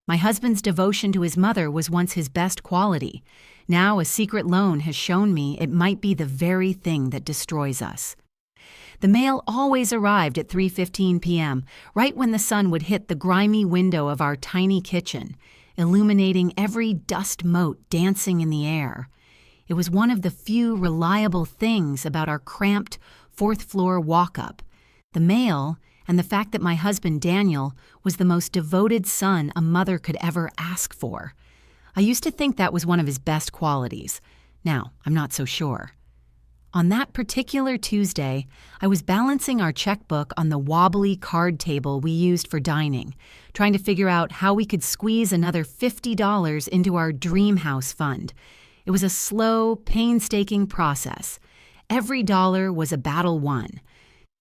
My husband's devotion to his mother was once his best quality. Now a secret loan has shown me it might be the very thing that destroys us. The mail always arrived at 3:15 p.m., right when the sun would hit the grimy window of our tiny kitchen, illuminating every dust mote dancing in the air. It was one of the few reliable things about our cramped fourth-floor walk-up. The mail and the fact that my husband Daniel was the most devoted son a mother could ever ask for. I used to think that was one of his best qualities. Now, I'm not so sure. On that particular Tuesday, I was balancing our checkbook on the wobbly card table we used for dining, trying to figure out how we could squeeze another $50 into our dream house fund. It was a slow, painstaking process. Every dollar was a battle won.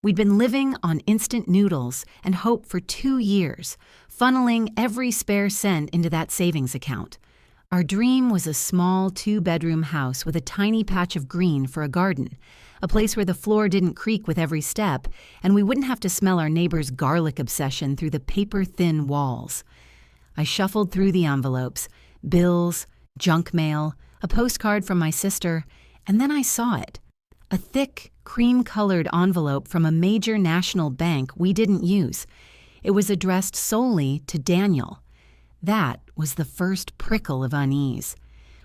We'd been living on instant noodles and hope for 2 years, funneling every spare cent into that savings account. Our dream was a small 2-bedroom house with a tiny patch of green for a garden, a place where the floor didn't creak with every step, and we wouldn't have to smell our neighbor's garlic obsession through the paper-thin walls. I shuffled through the envelopes, bills, junk mail, a postcard from my sister, and then I saw it. A thick, cream-colored envelope from a major national bank we didn't use. It was addressed solely to Daniel. That was the first prickle of unease.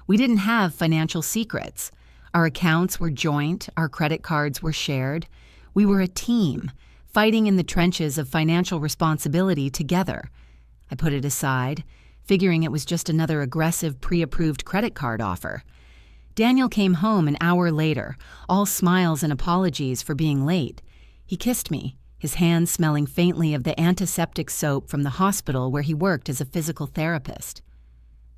We didn't have financial secrets. Our accounts were joint, our credit cards were shared. We were a team, fighting in the trenches of financial responsibility together. I put it aside, figuring it was just another aggressive pre-approved credit card offer. Daniel came home an hour later, all smiles and apologies for being late. He kissed me, his hands smelling faintly of the antiseptic soap from the hospital where he worked as a physical therapist.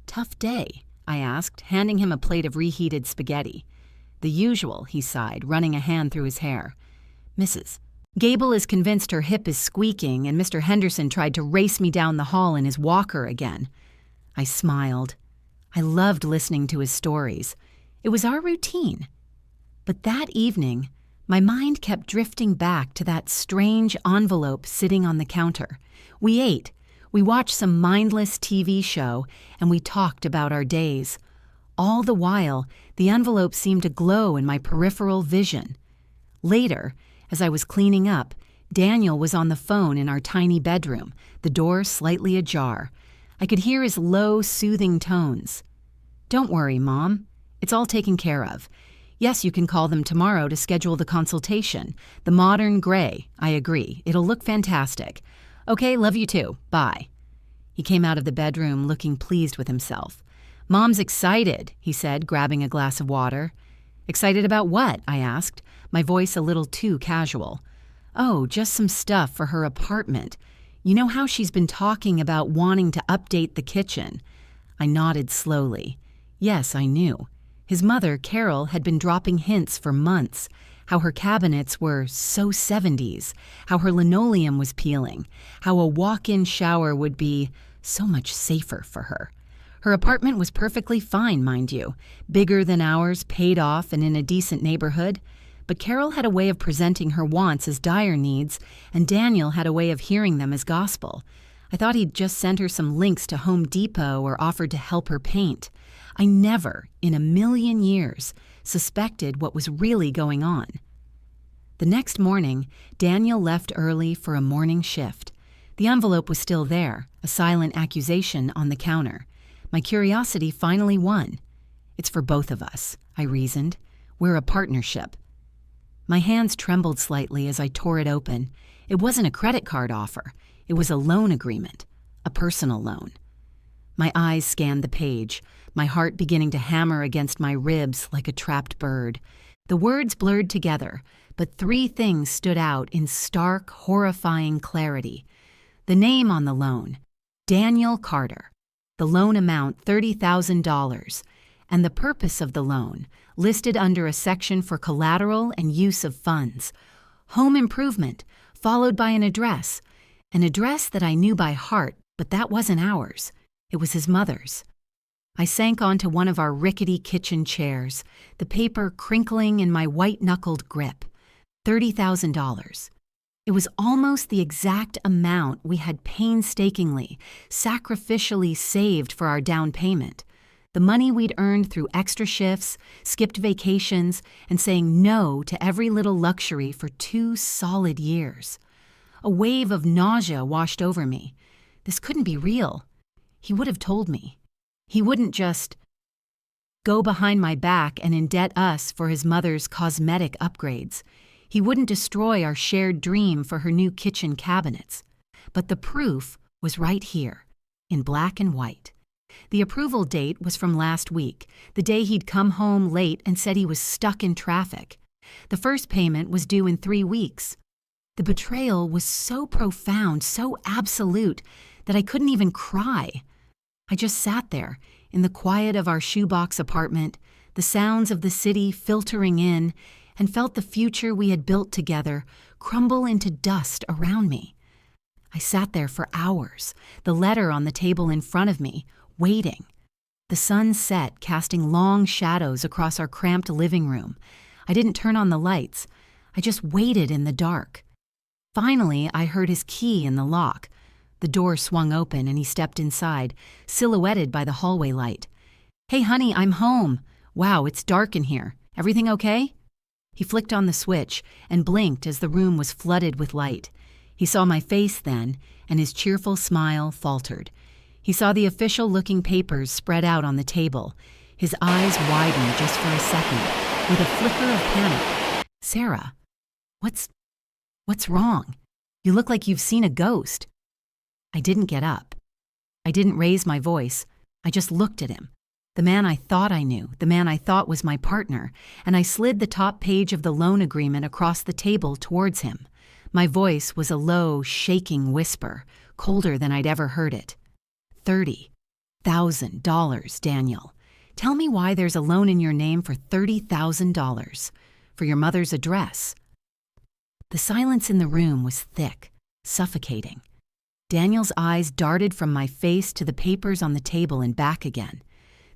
"Tough day?" I asked, handing him a plate of reheated spaghetti. "The usual," he sighed, running a hand through his hair. "Mrs. Gable is convinced her hip is squeaking, and Mr. Henderson tried to race me down the hall in his walker again." I smiled. I loved listening to his stories. It was our routine. But that evening, my mind kept drifting back to that strange envelope sitting on the counter. We ate, we watched some mindless TV show, and we talked about our days. All the while, the envelope seemed to glow in my peripheral vision. Later, as I was cleaning up, Daniel was on the phone in our tiny bedroom, the door slightly ajar. I could hear his low, soothing tones. "Don't worry, Mom. It's all taken care of. Yes, you can call them tomorrow to schedule the consultation. The modern gray. I agree. It'll look fantastic. Okay, love you too. Bye." He came out of the bedroom looking pleased with himself. "Mom's excited," he said, grabbing a glass of water. "Excited about what?" I asked, my voice a little too casual. "Oh, just some stuff for her apartment. You know how she's been talking about wanting to update the kitchen?" I nodded slowly. Yes, I knew. His mother, Carol, had been dropping hints for months, how her cabinets were so 70s, how her linoleum was peeling, how a walk-in shower would be so much safer for her. Her apartment was perfectly fine, mind you, bigger than ours, paid off, and in a decent neighborhood. But Carol had a way of presenting her wants as dire needs, and Daniel had a way of hearing them as gospel. I thought he'd just sent her some links to Home Depot or offered to help her paint. I never, in a million years, suspected what was really going on. The next morning, Daniel left early for a morning shift. The envelope was still there, a silent accusation on the counter. My curiosity finally won. "It's for both of us," I reasoned. "We're a partnership." My hands trembled slightly as I tore it open. It wasn't a credit card offer. It was a loan agreement, a personal loan. My eyes scanned the page, my heart beginning to hammer against my ribs like a trapped bird. The words blurred together, but 3 things stood out in stark, horrifying clarity. The name on the loan, Daniel Carter. The loan amount, $30,000. And the purpose of the loan, listed under a section for collateral and use of funds. Home improvement, followed by an address that I knew by heart, but that wasn't ours. It was his mother's. I sank onto one of our rickety kitchen chairs, the paper crinkling in my white-knuckled grip. $30,000. It was almost the exact amount we had painstakingly, sacrificially saved for our down payment. The money we'd earned through extra shifts, skipped vacations, and saying no to every little luxury for 2 solid years. A wave of nausea washed over me. This couldn't be real. He would have told me. He wouldn't just go behind my back and indebt us for his mother's cosmetic upgrades. He wouldn't destroy our shared dream for her new kitchen cabinets. But the proof was right here, in black and white. The approval date was from last week, the day he'd come home late and said he was stuck in traffic. The first payment was due in 3 weeks. The betrayal was so profound, so absolute, that I couldn't even cry. I just sat there, in the quiet of our shoebox apartment, the sounds of the city filtering in, and felt the future we had built together crumble into dust around me. I sat there for hours, the letter on the table in front of me, waiting. The sun set, casting long shadows across our cramped living room. I didn't turn on the lights. I just waited in the dark. Finally, I heard his key in the lock. The door swung open and he stepped inside, silhouetted by the hallway light. "Hey, honey, I'm home. Wow, it's dark in here. Everything okay?" He flicked on the switch and blinked as the room was flooded with light. He saw my face then, and his cheerful smile faltered. He saw the official-looking papers spread out on the table. His eyes widened just for a second, with a flicker of panic. "Sarah, what's wrong? You look like you've seen a ghost." I didn't get up. I didn't raise my voice. I just looked at him. The man I thought I knew, the man I thought was my partner, and I slid the top page of the loan agreement across the table towards him. My voice was a low, shaking whisper, colder than I'd ever heard it. $30,000, Daniel. Tell me why there's a loan in your name for $30,000. For your mother's address. The silence in the room was thick, suffocating. Daniel's eyes darted from my face to the papers on the table and back again.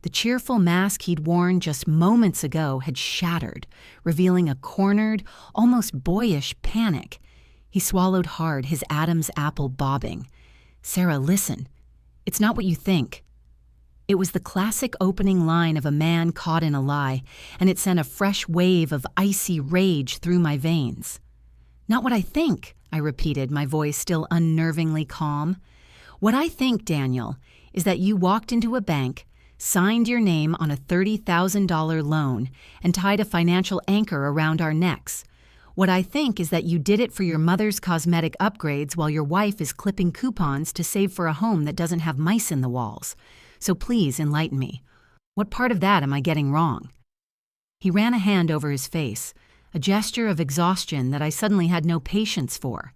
The cheerful mask he'd worn just moments ago had shattered, revealing a cornered, almost boyish panic. He swallowed hard, his Adam's apple bobbing. "Sarah, listen. It's not what you think." It was the classic opening line of a man caught in a lie, and it sent a fresh wave of icy rage through my veins. "Not what I think," I repeated, my voice still unnervingly calm. "What I think, Daniel, is that you walked into a bank, signed your name on a $30,000 loan, and tied a financial anchor around our necks. What I think is that you did it for your mother's cosmetic upgrades while your wife is clipping coupons to save for a home that doesn't have mice in the walls. So please enlighten me. What part of that am I getting wrong?" He ran a hand over his face, a gesture of exhaustion that I suddenly had no patience for.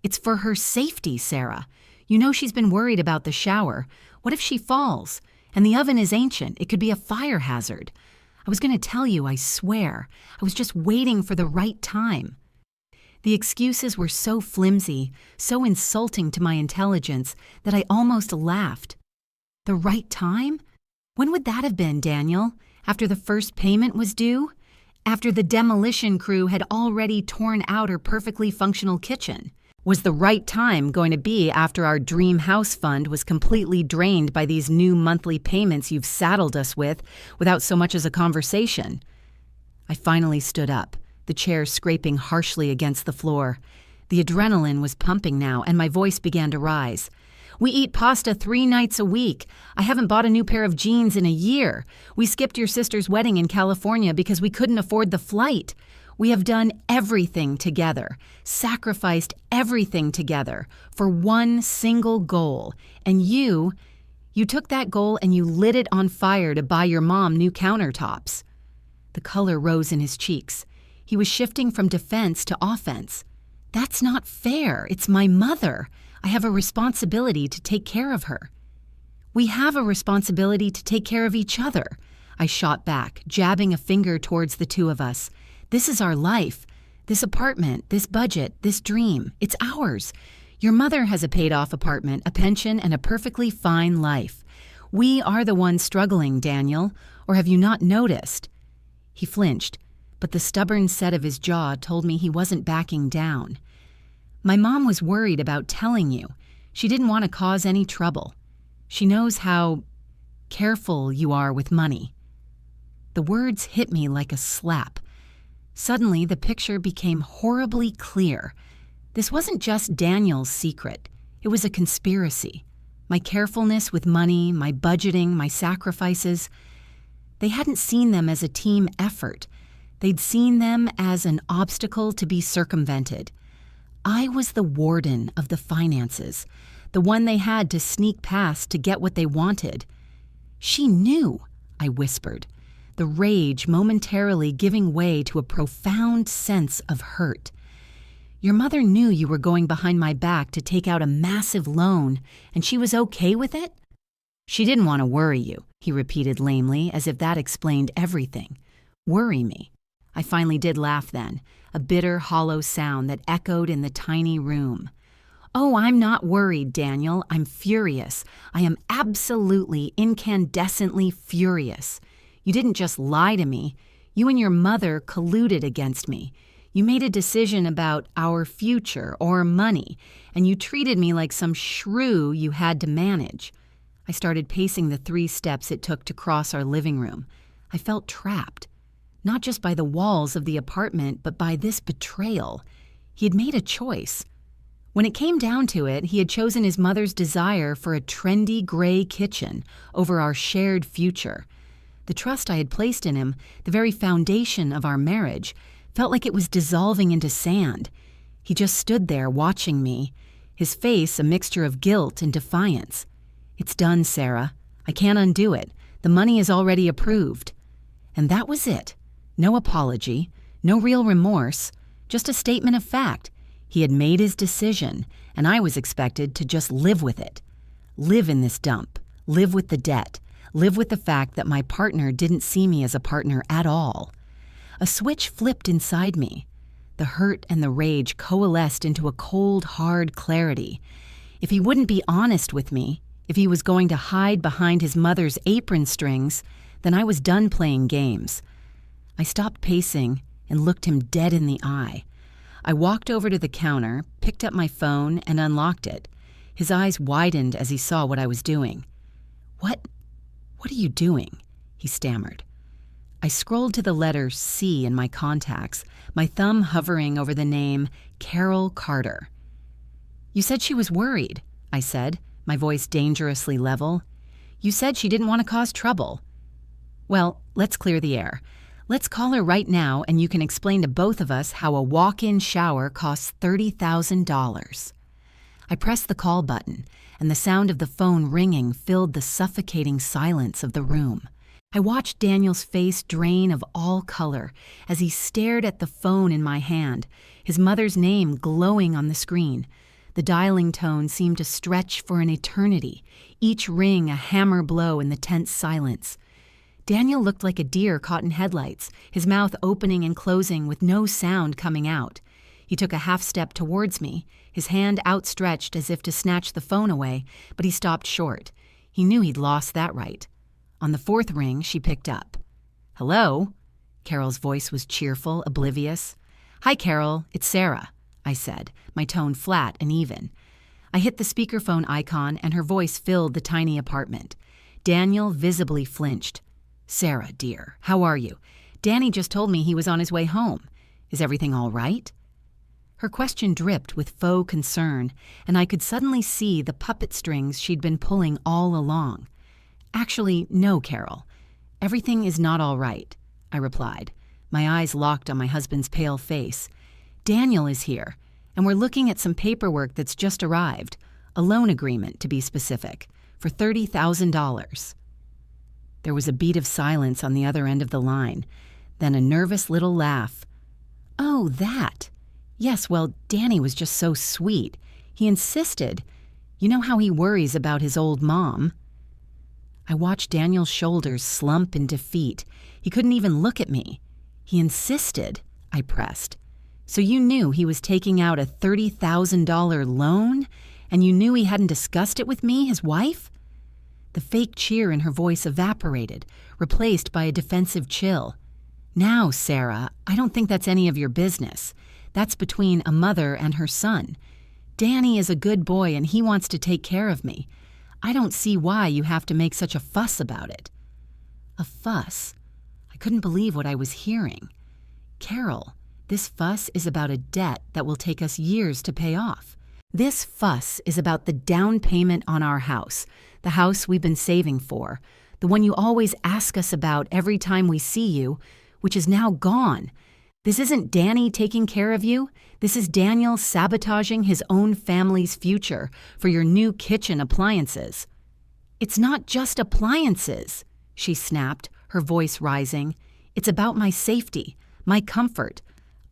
"It's for her safety, Sarah. You know she's been worried about the shower. What if she falls? And the oven is ancient. It could be a fire hazard. I was going to tell you, I swear. I was just waiting for the right time." The excuses were so flimsy, so insulting to my intelligence, that I almost laughed. The right time? When would that have been, Daniel? After the first payment was due? After the demolition crew had already torn out her perfectly functional kitchen? Was the right time going to be after our dream house fund was completely drained by these new monthly payments you've saddled us with without so much as a conversation? I finally stood up, the chair scraping harshly against the floor. The adrenaline was pumping now, and my voice began to rise. "We eat pasta 3 nights a week. I haven't bought a new pair of jeans in a year. We skipped your sister's wedding in California because we couldn't afford the flight. We have done everything together, sacrificed everything together for one single goal. And you took that goal and you lit it on fire to buy your mom new countertops." The color rose in his cheeks. He was shifting from defense to offense. "That's not fair. It's my mother. I have a responsibility to take care of her." "We have a responsibility to take care of each other," I shot back, jabbing a finger towards the two of us. "This is our life. This apartment, this budget, this dream. It's ours. Your mother has a paid-off apartment, a pension, and a perfectly fine life. We are the ones struggling, Daniel. Or have you not noticed?" He flinched, but the stubborn set of his jaw told me he wasn't backing down. My mom was worried about telling you. She didn't want to cause any trouble. She knows how careful you are with money." The words hit me like a slap. Suddenly, the picture became horribly clear. This wasn't just Daniel's secret. It was a conspiracy. My carefulness with money, my budgeting, my sacrifices. They hadn't seen them as a team effort. They'd seen them as an obstacle to be circumvented. I was the warden of the finances, the one they had to sneak past to get what they wanted. "She knew," I whispered, the rage momentarily giving way to a profound sense of hurt. "Your mother knew you were going behind my back to take out a massive loan, and she was okay with it?" "She didn't want to worry you," he repeated lamely, as if that explained everything. Worry me. I finally did laugh then, a bitter, hollow sound that echoed in the tiny room. "Oh, I'm not worried, Daniel. I'm furious. I am absolutely, incandescently furious. You didn't just lie to me. You and your mother colluded against me. You made a decision about our future or money, and you treated me like some shrew you had to manage." I started pacing the 3 steps it took to cross our living room. I felt trapped, not just by the walls of the apartment, but by this betrayal. He had made a choice. When it came down to it, he had chosen his mother's desire for a trendy gray kitchen over our shared future. The trust I had placed in him, the very foundation of our marriage, felt like it was dissolving into sand. He just stood there watching me, his face a mixture of guilt and defiance. "It's done, Sarah. I can't undo it. The money is already approved." And that was it. No apology, no real remorse, just a statement of fact. He had made his decision, and I was expected to just live with it. Live in this dump, live with the debt, live with the fact that my partner didn't see me as a partner at all. A switch flipped inside me. The hurt and the rage coalesced into a cold, hard clarity. If he wouldn't be honest with me, if he was going to hide behind his mother's apron strings, then I was done playing games. I stopped pacing and looked him dead in the eye. I walked over to the counter, picked up my phone, and unlocked it. His eyes widened as he saw what I was doing. What are you doing?" he stammered. I scrolled to the letter C in my contacts, my thumb hovering over the name Carol Carter. "You said she was worried," I said, my voice dangerously level. "You said she didn't want to cause trouble." "Well, let's clear the air. Let's call her right now and you can explain to both of us how a walk-in shower costs $30,000. I pressed the call button, and the sound of the phone ringing filled the suffocating silence of the room. I watched Daniel's face drain of all color as he stared at the phone in my hand, his mother's name glowing on the screen. The dialing tone seemed to stretch for an eternity, each ring a hammer blow in the tense silence. Daniel looked like a deer caught in headlights, his mouth opening and closing with no sound coming out. He took a half step towards me, his hand outstretched as if to snatch the phone away, but he stopped short. He knew he'd lost that right. On the 4th ring, she picked up. "Hello?" Carol's voice was cheerful, oblivious. "Hi, Carol, it's Sarah," I said, my tone flat and even. I hit the speakerphone icon and her voice filled the tiny apartment. Daniel visibly flinched. "Sarah, dear, how are you? Danny just told me he was on his way home. Is everything all right?" Her question dripped with faux concern, and I could suddenly see the puppet strings she'd been pulling all along. "Actually, no, Carol. Everything is not all right," I replied, my eyes locked on my husband's pale face. "Daniel is here, and we're looking at some paperwork that's just arrived, a loan agreement, to be specific, for $30,000. There was a beat of silence on the other end of the line, then a nervous little laugh. "Oh, that. Yes, well, Danny was just so sweet. He insisted. You know how he worries about his old mom." I watched Daniel's shoulders slump in defeat. He couldn't even look at me. "He insisted," I pressed. "So you knew he was taking out a $30,000 loan, and you knew he hadn't discussed it with me, his wife?" The fake cheer in her voice evaporated, replaced by a defensive chill. "Now, Sarah, I don't think that's any of your business. That's between a mother and her son. Danny is a good boy and he wants to take care of me. I don't see why you have to make such a fuss about it." A fuss? I couldn't believe what I was hearing. "Carol, this fuss is about a debt that will take us years to pay off. This fuss is about the down payment on our house, the house we've been saving for, the one you always ask us about every time we see you, which is now gone. This isn't Danny taking care of you. This is Daniel sabotaging his own family's future for your new kitchen appliances." "It's not just appliances," she snapped, her voice rising. "It's about my safety, my comfort.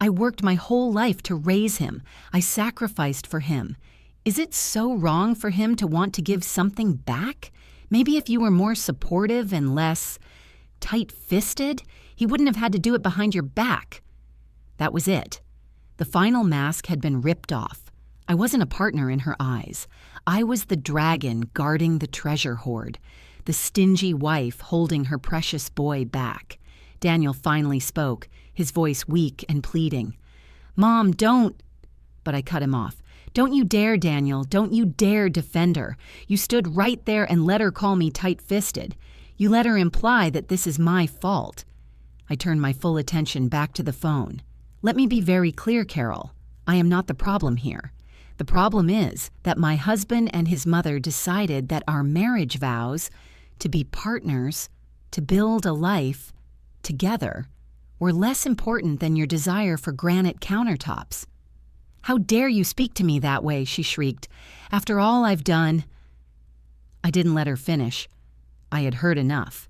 I worked my whole life to raise him. I sacrificed for him. Is it so wrong for him to want to give something back? Maybe if you were more supportive and less tight-fisted, he wouldn't have had to do it behind your back." That was it. The final mask had been ripped off. I wasn't a partner in her eyes. I was the dragon guarding the treasure hoard, the stingy wife holding her precious boy back. Daniel finally spoke, his voice weak and pleading. "Mom, don't—" But I cut him off. "Don't you dare, Daniel. Don't you dare defend her. You stood right there and let her call me tight-fisted. You let her imply that this is my fault." I turned my full attention back to the phone. "Let me be very clear, Carol. I am not the problem here. The problem is that my husband and his mother decided that our marriage vows, to be partners, to build a life together, were less important than your desire for granite countertops." "How dare you speak to me that way?" she shrieked. "After all I've done—" I didn't let her finish. I had heard enough.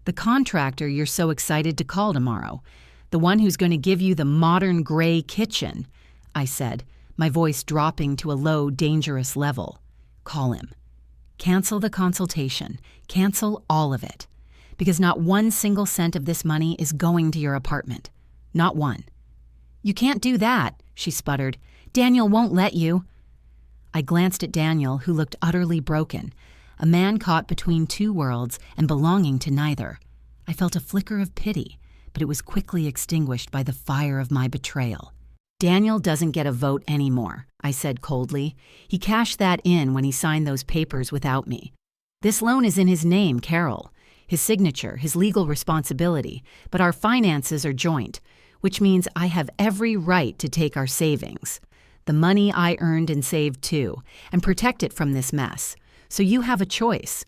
"The contractor you're so excited to call tomorrow, the one who's going to give you the modern gray kitchen," I said, my voice dropping to a low, dangerous level. "Call him. Cancel the consultation. Cancel all of it. Because not one single cent of this money is going to your apartment. Not one." "You can't do that," she sputtered. "Daniel won't let you." I glanced at Daniel, who looked utterly broken, a man caught between two worlds and belonging to neither. I felt a flicker of pity, but it was quickly extinguished by the fire of my betrayal. "Daniel doesn't get a vote anymore," I said coldly. "He cashed that in when he signed those papers without me. This loan is in his name, Carol. His signature, his legal responsibility, but our finances are joint, which means I have every right to take our savings, the money I earned and saved too, and protect it from this mess. So you have a choice.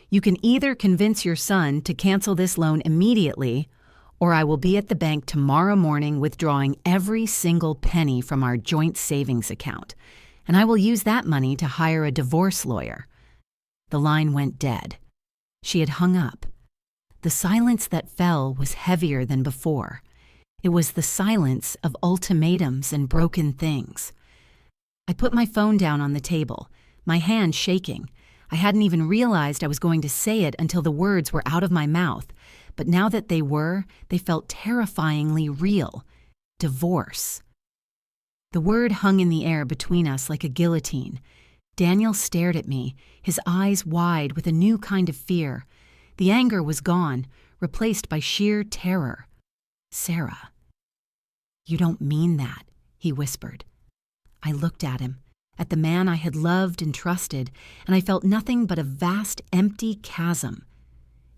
You can either convince your son to cancel this loan immediately, or I will be at the bank tomorrow morning withdrawing every single penny from our joint savings account, and I will use that money to hire a divorce lawyer." The line went dead. She had hung up. The silence that fell was heavier than before. It was the silence of ultimatums and broken things. I put my phone down on the table, my hand shaking. I hadn't even realized I was going to say it until the words were out of my mouth, but now that they were, they felt terrifyingly real. Divorce. The word hung in the air between us like a guillotine. Daniel stared at me, his eyes wide with a new kind of fear. The anger was gone, replaced by sheer terror. "Sarah." "You don't mean that," he whispered. I looked at him, at the man I had loved and trusted, and I felt nothing but a vast, empty chasm.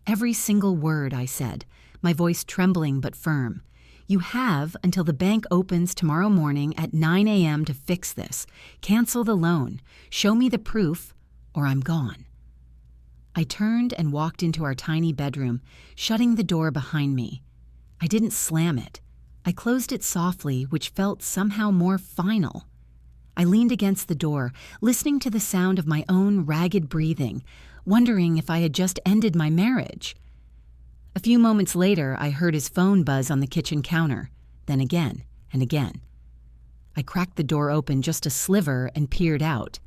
Every single word I said, my voice trembling but firm. "You have until the bank opens tomorrow morning at 9 a.m. to fix this. Cancel the loan. Show me the proof, or I'm gone." I turned and walked into our tiny bedroom, shutting the door behind me. I didn't slam it. I closed it softly, which felt somehow more final. I leaned against the door, listening to the sound of my own ragged breathing, wondering if I had just ended my marriage. A few moments later, I heard his phone buzz on the kitchen counter, then again and again. I cracked the door open just a sliver and peered out.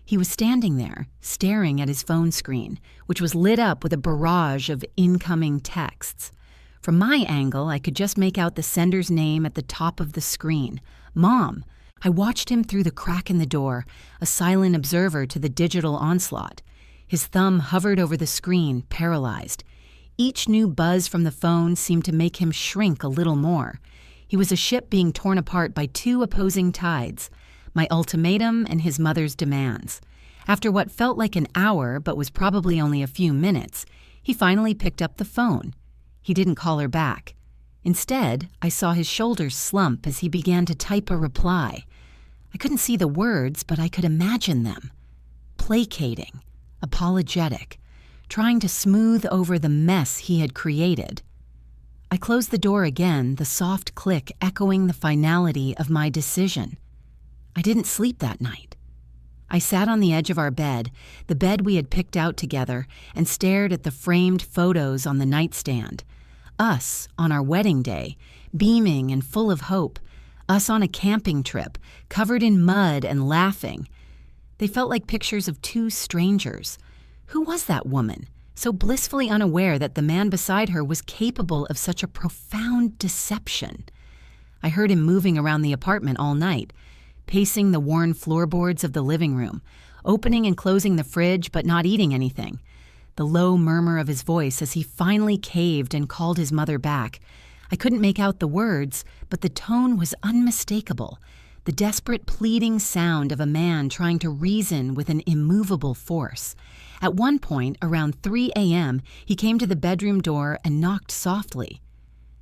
He was standing there, staring at his phone screen, which was lit up with a barrage of incoming texts. From my angle, I could just make out the sender's name at the top of the screen, Mom. I watched him through the crack in the door, a silent observer to the digital onslaught. His thumb hovered over the screen, paralyzed. Each new buzz from the phone seemed to make him shrink a little more. He was a ship being torn apart by two opposing tides. my ultimatum and his mother's demands. After what felt like an hour but was probably only a few minutes, he finally picked up the phone. He didn't call her back. Instead, I saw his shoulders slump as he began to type a reply. I couldn't see the words, but I could imagine them. Placating, apologetic, trying to smooth over the mess he had created. I closed the door again, the soft click echoing the finality of my decision. I didn't sleep that night. I sat on the edge of our bed, the bed we had picked out together, and stared at the framed photos on the nightstand. Us on our wedding day, beaming and full of hope. Us on a camping trip, covered in mud and laughing. They felt like pictures of two strangers. Who was that woman, so blissfully unaware that the man beside her was capable of such a profound deception? I heard him moving around the apartment all night, pacing the worn floorboards of the living room, opening and closing the fridge but not eating anything. The low murmur of his voice as he finally caved and called his mother back. I couldn't make out the words, but the tone was unmistakable, the desperate pleading sound of a man trying to reason with an immovable force. At one point, around 3 a.m., he came to the bedroom door and knocked softly.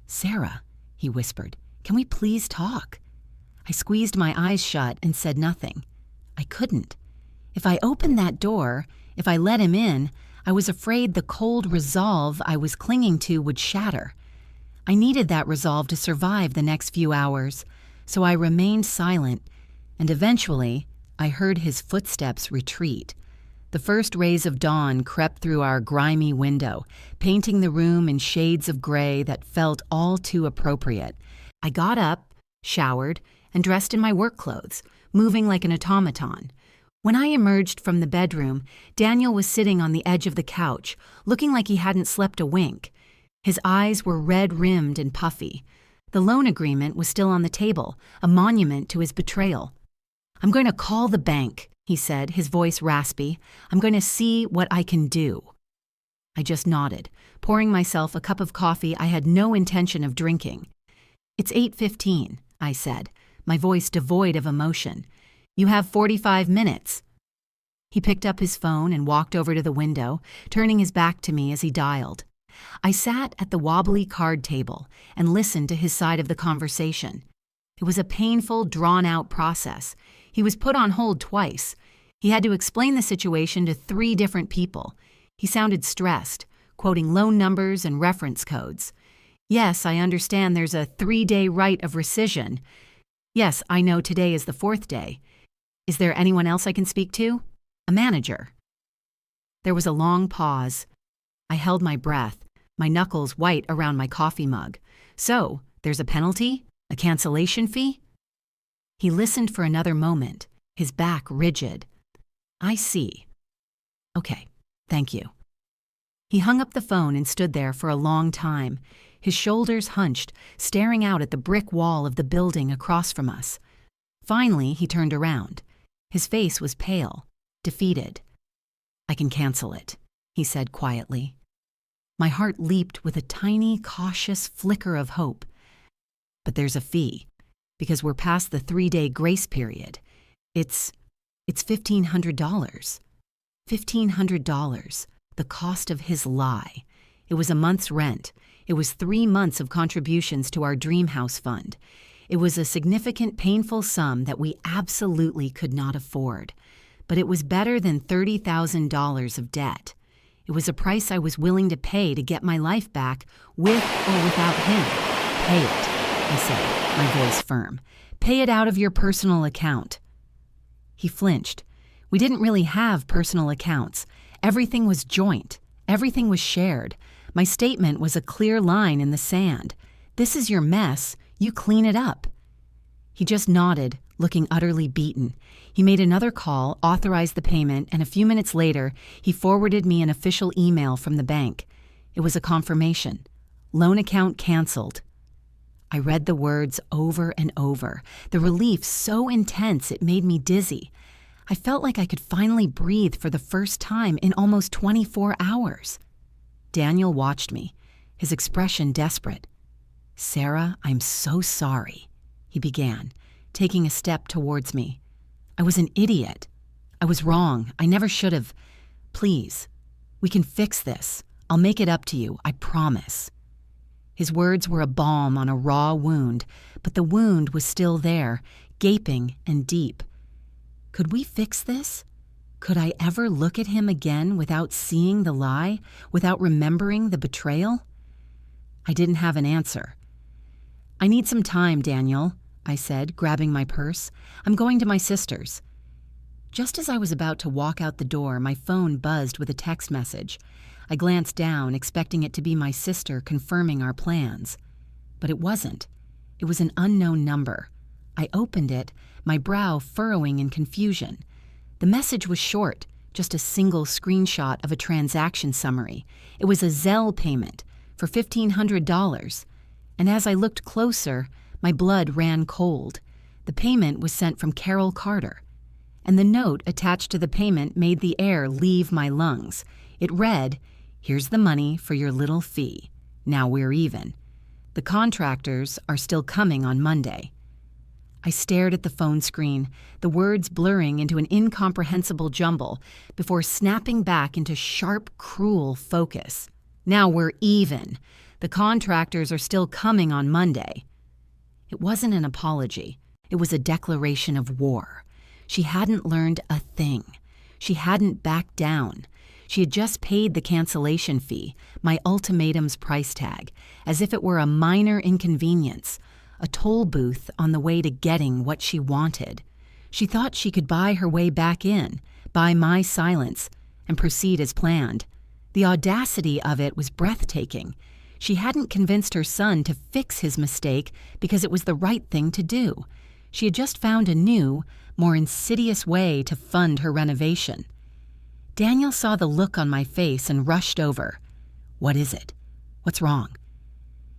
"Sarah," he whispered, "can we please talk?" I squeezed my eyes shut and said nothing. I couldn't. If I opened that door, if I let him in, I was afraid the cold resolve I was clinging to would shatter. I needed that resolve to survive the next few hours, so I remained silent, and eventually I heard his footsteps retreat. The first rays of dawn crept through our grimy window, painting the room in shades of gray that felt all too appropriate. I got up, showered, and dressed in my work clothes, moving like an automaton. When I emerged from the bedroom, Daniel was sitting on the edge of the couch, looking like he hadn't slept a wink. His eyes were red-rimmed and puffy. The loan agreement was still on the table, a monument to his betrayal. "I'm going to call the bank," he said, his voice raspy. "I'm going to see what I can do." I just nodded, pouring myself a cup of coffee I had no intention of drinking. "It's 8:15, I said, my voice devoid of emotion. "You have 45 minutes. He picked up his phone and walked over to the window, turning his back to me as he dialed. I sat at the wobbly card table and listened to his side of the conversation. It was a painful, drawn-out process. He was put on hold twice. He had to explain the situation to 3 different people. He sounded stressed, quoting loan numbers and reference codes. "Yes, I understand there's a 3-day right of rescission. Yes, I know today is the 4th day. Is there anyone else I can speak to? A manager." There was a long pause. I held my breath, my knuckles white around my coffee mug. "So, there's a penalty? A cancellation fee?" He listened for another moment, his back rigid. "I see. Okay, thank you." He hung up the phone and stood there for a long time, his shoulders hunched, staring out at the brick wall of the building across from us. Finally, he turned around. His face was pale, defeated. "I can cancel it," he said quietly. My heart leaped with a tiny, cautious flicker of hope. "But there's a fee, because we're past the 3-day grace period. It's $1,500. $1,500, the cost of his lie. It was a month's rent. It was 3 months of contributions to our dream house fund. It was a significant, painful sum that we absolutely could not afford. But it was better than $30,000 of debt. It was a price I was willing to pay to get my life back, with or without him. "Pay it," I said, my voice firm. "Pay it out of your personal account." He flinched. We didn't really have personal accounts. Everything was joint. Everything was shared. My statement was a clear line in the sand. "This is your mess. You clean it up." He just nodded, looking utterly beaten. He made another call, authorized the payment, and a few minutes later, he forwarded me an official email from the bank. It was a confirmation. "Loan account canceled." I read the words over and over, the relief so intense it made me dizzy. I felt like I could finally breathe for the first time in almost 24 hours. Daniel watched me, his expression desperate. "Sarah, I'm so sorry," he began, taking a step towards me. I was an idiot. I was wrong. I never should have. Please, we can fix this. I'll make it up to you, I promise. His words were a balm on a raw wound, but the wound was still there, gaping and deep. Could we fix this? Could I ever look at him again without seeing the lie, without remembering the betrayal? I didn't have an answer. I need some time, Daniel, I said, grabbing my purse. I'm going to my sister's. Just as I was about to walk out the door, my phone buzzed with a text message. I glanced down, expecting it to be my sister confirming our plans. But it wasn't. It was an unknown number. I opened it, my brow furrowing in confusion. The message was short, just a single screenshot of a transaction summary. It was a Zelle payment for $1,500. And as I looked closer, my blood ran cold. The payment was sent from Carol Carter. And the note attached to the payment made the air leave my lungs. It read, "Here's the money for your little fee. Now we're even. The contractors are still coming on Monday." I stared at the phone screen, the words blurring into an incomprehensible jumble before snapping back into sharp, cruel focus. Now we're even. The contractors are still coming on Monday. It wasn't an apology. It was a declaration of war. She hadn't learned a thing. She hadn't backed down. She had just paid the cancellation fee, my ultimatum's price tag, as if it were a minor inconvenience, a toll booth on the way to getting what she wanted. She thought she could buy her way back in, buy my silence, and proceed as planned. The audacity of it was breathtaking. She hadn't convinced her son to fix his mistake because it was the right thing to do. She had just found a new, more insidious way to fund her renovation. Daniel saw the look on my face and rushed over. "What is it? What's wrong?"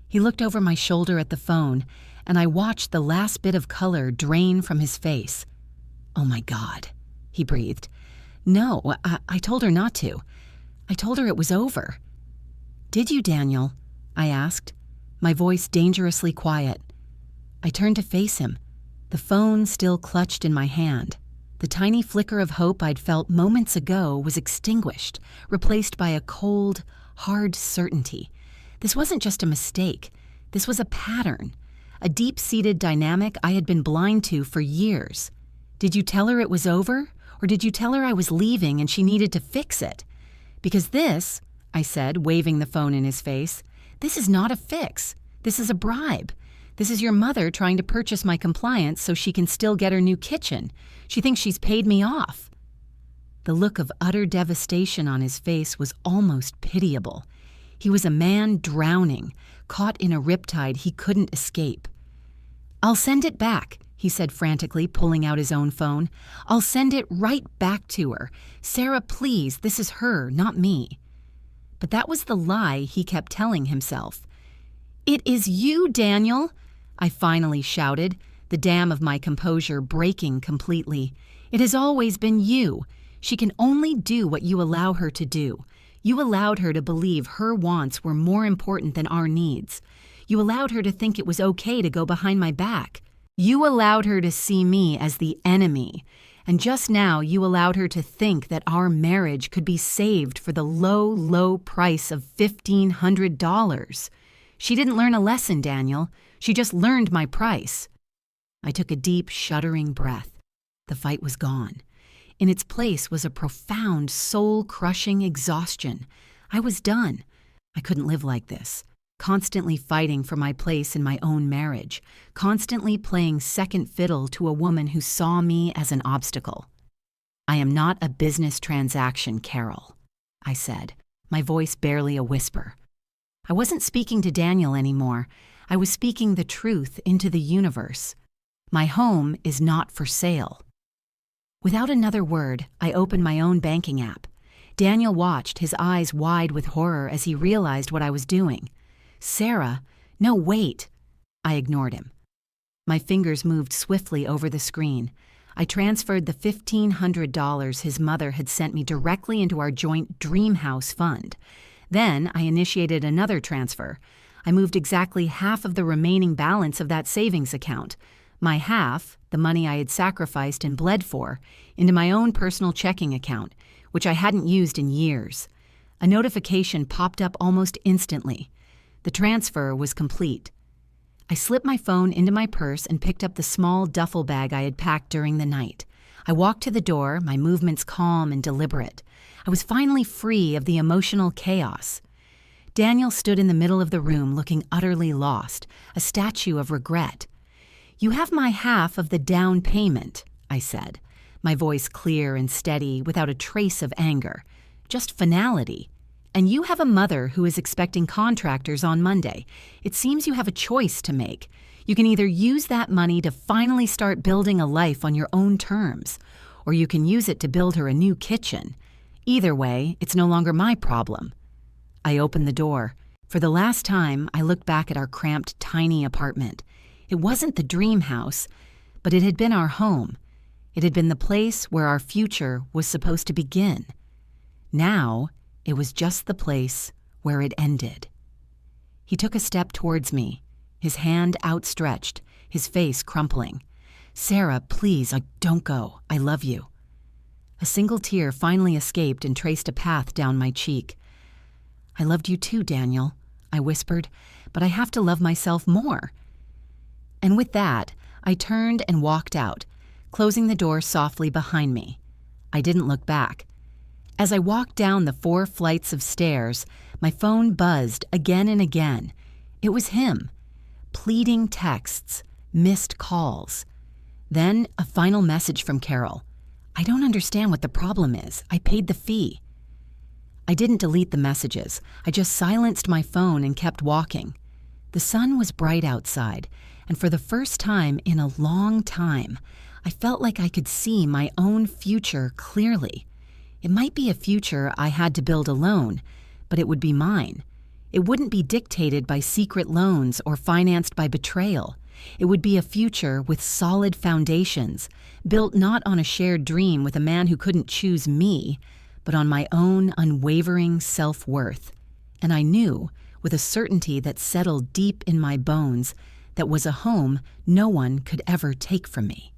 He looked over my shoulder at the phone, and I watched the last bit of color drain from his face. "Oh my God," he breathed. "No, I told her not to. I told her it was over." "Did you, Daniel?" I asked, my voice dangerously quiet. I turned to face him, the phone still clutched in my hand. The tiny flicker of hope I'd felt moments ago was extinguished, replaced by a cold, hard certainty. This wasn't just a mistake. This was a pattern, a deep-seated dynamic I had been blind to for years. Did you tell her it was over, or did you tell her I was leaving and she needed to fix it? Because this, I said, waving the phone in his face, this is not a fix. This is a bribe. This is your mother trying to purchase my compliance so she can still get her new kitchen. She thinks she's paid me off. The look of utter devastation on his face was almost pitiable. He was a man drowning, caught in a riptide he couldn't escape. "I'll send it back," he said frantically, pulling out his own phone. "I'll send it right back to her. Sarah, please, this is her, not me." But that was the lie he kept telling himself. "It is you, Daniel," I finally shouted, the dam of my composure breaking completely. "It has always been you. She can only do what you allow her to do. You allowed her to believe her wants were more important than our needs. You allowed her to think it was okay to go behind my back. You allowed her to see me as the enemy. And just now you allowed her to think that our marriage could be saved for the low, low price of $1,500. She didn't learn a lesson, Daniel. She just learned my price." I took a deep, shuddering breath. The fight was gone. In its place was a profound, soul-crushing exhaustion. I was done. I couldn't live like this, constantly fighting for my place in my own marriage, constantly playing second fiddle to a woman who saw me as an obstacle. "I am not a business transaction, Carol," I said, my voice barely a whisper. I wasn't speaking to Daniel anymore. I was speaking the truth into the universe. My home is not for sale. Without another word, I opened my own banking app. Daniel watched, his eyes wide with horror as he realized what I was doing. "Sarah, no, wait." I ignored him. My fingers moved swiftly over the screen. I transferred the $1,500 his mother had sent me directly into our joint Dream House fund. Then I initiated another transfer. I moved exactly half of the remaining balance of that savings account. My half, the money I had sacrificed and bled for, into my own personal checking account, which I hadn't used in years. A notification popped up almost instantly. The transfer was complete. I slipped my phone into my purse and picked up the small duffel bag I had packed during the night. I walked to the door, my movements calm and deliberate. I was finally free of the emotional chaos. Daniel stood in the middle of the room looking utterly lost, a statue of regret. "You have my half of the down payment," I said, my voice clear and steady without a trace of anger, just finality. "And you have a mother who is expecting contractors on Monday. It seems you have a choice to make. You can either use that money to finally start building a life on your own terms, or you can use it to build her a new kitchen. Either way, it's no longer my problem." I opened the door. For the last time, I looked back at our cramped, tiny apartment. It wasn't the dream house, but it had been our home. It had been the place where our future was supposed to begin. Now, it was just the place where it ended. He took a step towards me, his hand outstretched, his face crumpling. "Sarah, please, don't go. I love you." A single tear finally escaped and traced a path down my cheek. "I loved you too, Daniel," I whispered, "but I have to love myself more." And with that, I turned and walked out, closing the door softly behind me. I didn't look back. As I walked down the 4 flights of stairs, my phone buzzed again and again. It was him. Pleading texts, missed calls. Then a final message from Carol. "I don't understand what the problem is. I paid the fee." I didn't delete the messages. I just silenced my phone and kept walking. The sun was bright outside, and for the first time in a long time, I felt like I could see my own future clearly. It might be a future I had to build alone, but it would be mine. It wouldn't be dictated by secret loans or financed by betrayal. It would be a future with solid foundations, built not on a shared dream with a man who couldn't choose me, but on my own unwavering self-worth. And I knew, with a certainty that settled deep in my bones, that was a home no one could ever take from me.